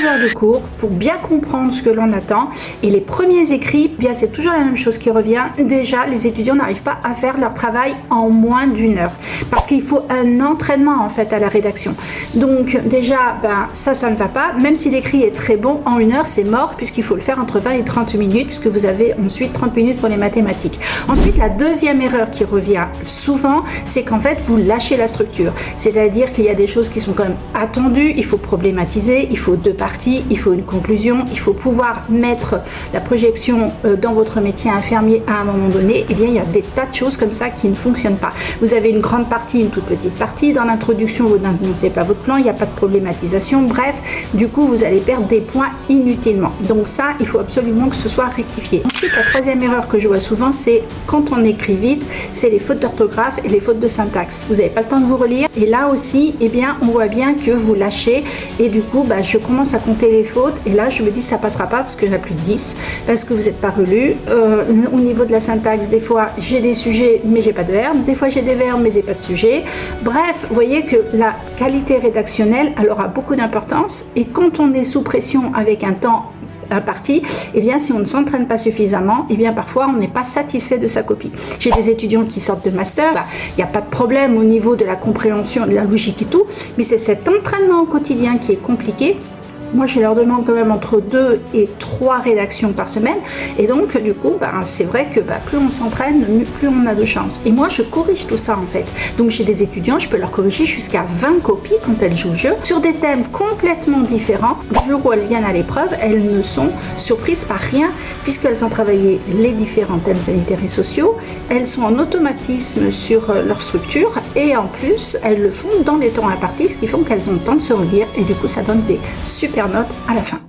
heures de cours pour bien comprendre ce que l'on attend. Et les premiers écrits, bien c'est toujours la même chose qui revient. Déjà, les étudiants n'arrivent pas à faire leur travail en moins d'1 heure parce qu'il faut un entraînement en fait à la rédaction. Donc déjà, ça ne va pas. Même si l'écrit est très bon, en 1 heure c'est mort puisqu'il faut le faire entre 20 et 30 minutes puisque vous avez ensuite 30 minutes pour les mathématiques. Ensuite, la deuxième erreur qui revient souvent, c'est qu'en fait vous lâchez la structure. C'est-à-dire qu'il y a des choses qui sont quand même attendues, il faut problématiser, il faut 2 parties, il faut une conclusion, il faut pouvoir mettre la projection dans votre métier infirmier à un moment donné. Eh bien, il y a des tas de choses comme ça qui ne fonctionnent pas. Vous avez une grande partie, une toute petite partie. Dans l'introduction, vous n'annoncez pas votre plan, il n'y a pas de problématisation. Bref, du coup, vous allez perdre des points inutilement. Donc ça, il faut absolument que ce soit rectifié. Ensuite, la troisième erreur que je vois souvent, c'est quand on écrit vite, c'est les fautes d'orthographe et les fautes de syntaxe. Vous n'avez pas le temps de vous relire. Et là aussi, eh bien, on voit bien que vous lâchez. Et du coup, je commence à compter les fautes. Et là, je me dis, ça passera pas parce qu'il y en a plus de 10, parce que vous n'êtes pas relu. Au niveau de la syntaxe, des fois, j'ai des sujets, mais j'ai pas de verbes. Des fois, j'ai des verbes, mais j'ai pas de sujet. Bref, vous voyez que la qualité rédactionnelle, elle aura beaucoup d'importance. Et quand on est sous pression avec un temps imparti, eh bien si on ne s'entraîne pas suffisamment, eh bien parfois on n'est pas satisfait de sa copie. J'ai des étudiants qui sortent de master, il n'y a pas de problème au niveau de la compréhension, de la logique et tout, mais c'est cet entraînement au quotidien qui est compliqué. Moi, je leur demande quand même entre 2 et 3 rédactions par semaine. Et donc, du coup, c'est vrai que plus on s'entraîne, plus on a de chance. Et moi, je corrige tout ça, en fait. Donc, j'ai des étudiants, je peux leur corriger jusqu'à 20 copies quand elles jouent au jeu, sur des thèmes complètement différents. Le jour où elles viennent à l'épreuve, elles ne sont surprises par rien, puisqu'elles ont travaillé les différents thèmes sanitaires et sociaux. Elles sont en automatisme sur leur structure. Et en plus, elles le font dans les temps impartis, ce qui font qu'elles ont le temps de se relire. Et du coup, ça donne des super notes à la fin.